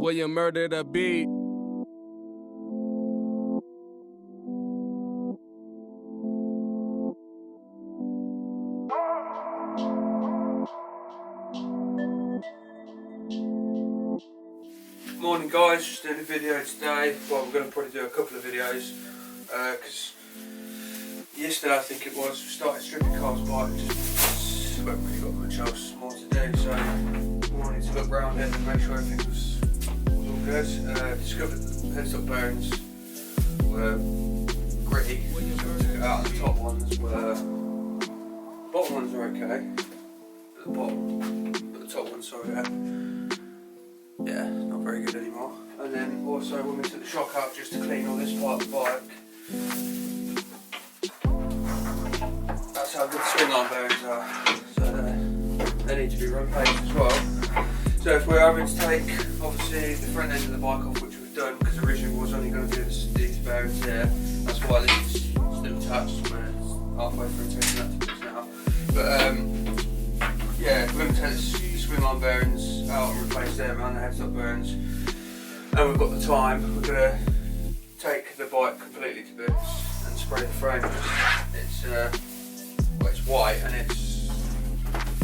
William murdered a beat. Morning guys, just doing a video today. Well, we're going to probably do a couple of videos because yesterday I think it was, we started stripping cars by and just haven't really got much else more to do, so we wanted to look around it and make sure everything was all good. Discovered that the headstock bearings were gritty, so we took it out. The top ones were, bottom ones are okay at the bottom, but the top ones, sorry, yeah, not very good anymore. And then also when we took the shock out just to clean all this part of the bike, that's how good the swing arm bearings are. So they need to be replaced as well. So if we're having to take obviously the front end of the bike off, which we've done because originally we was only going to do these bearings here, that's why this is still attached. We're halfway through taking that to bits now. But yeah, we're going to take the swing arm bearings out and replace them and the headstock bearings, and we've got the time. We're going to take the bike completely to bits and spray the frame. It's well, it's white and it's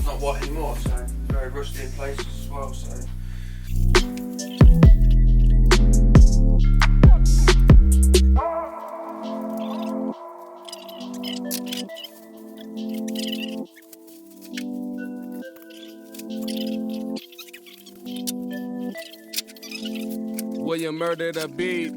not white anymore, so it's very rusty in places as well. So William murdered a beat.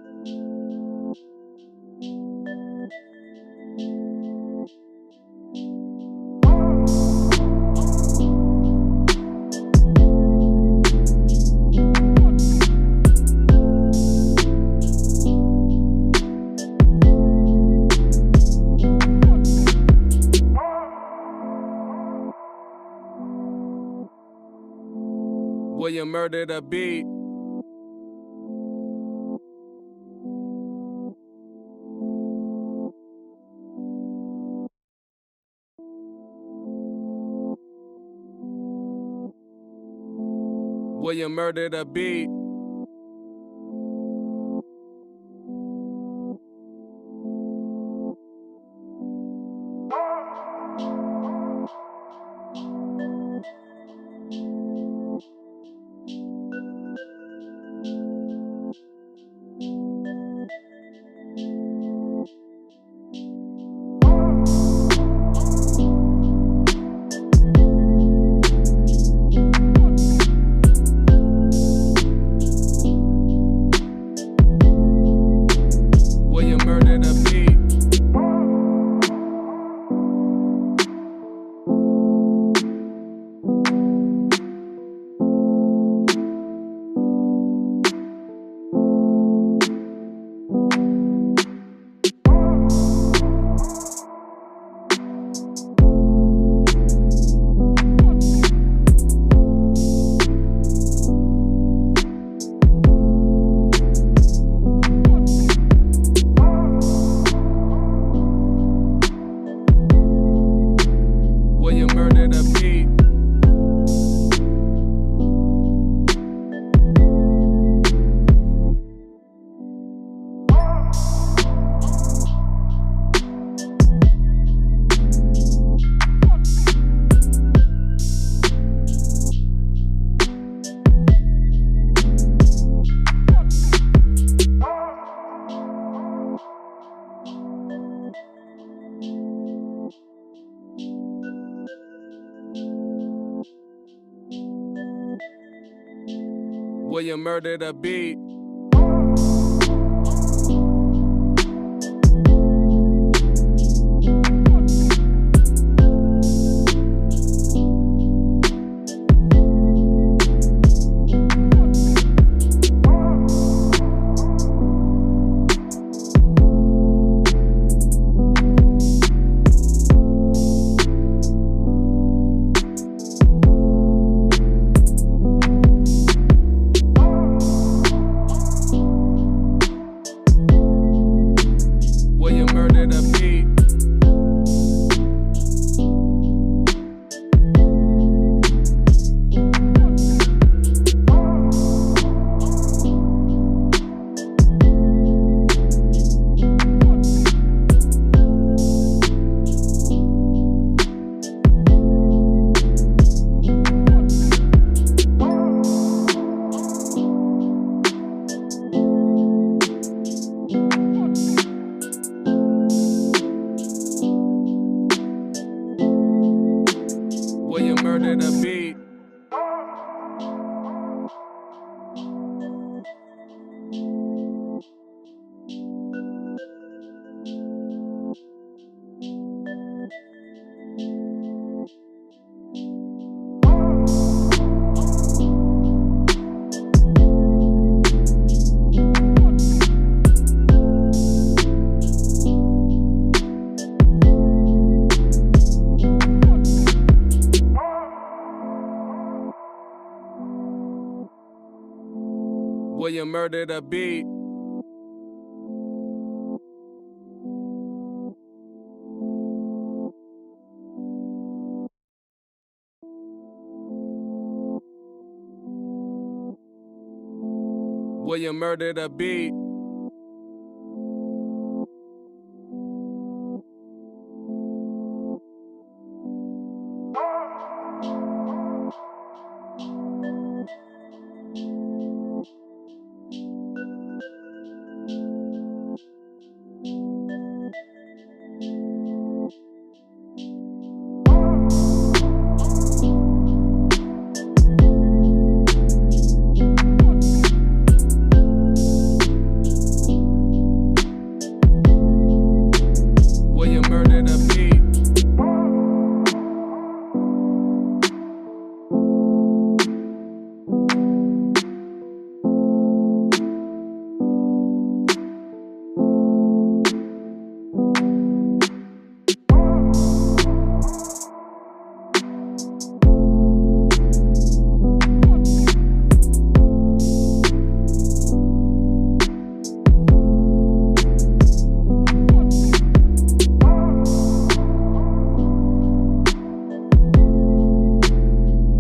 William murdered a beat. William murdered a beat. William murdered a beat. William murdered a beat. William murdered a beat. William murdered a beat. William murdered a beat.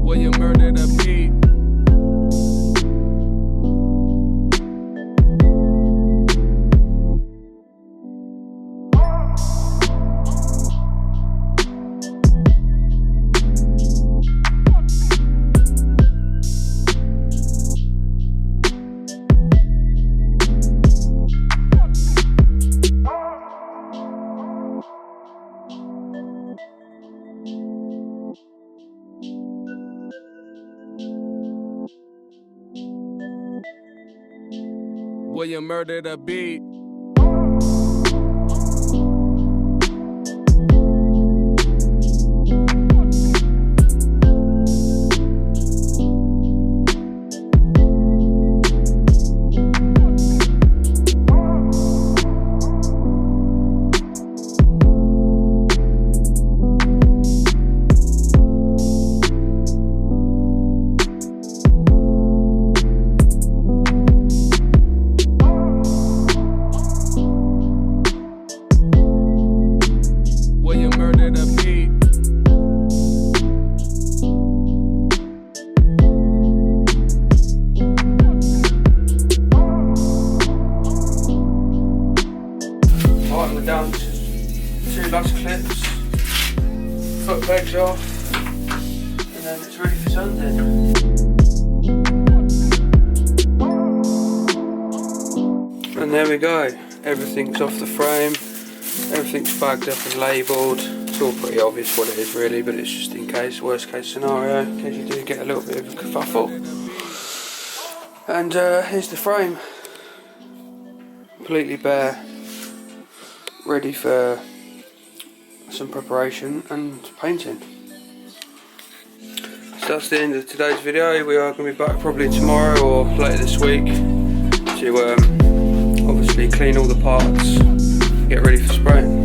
William murdered a beat. William murdered a beat. William murdered a beat. Alright, we're down to 2 last clips, foot pegs off, and then it's ready for sanding. And there we go, everything's off the frame, everything's bagged up and labelled. It's all pretty obvious what it is really, but it's just in case, worst case scenario, in case you do get a little bit of a kerfuffle. And here's the frame, completely bare, ready for some preparation and painting. So that's the end of today's video. We are going to be back probably tomorrow or later this week to obviously clean all the parts, get ready for spraying.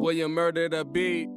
William murdered a beat.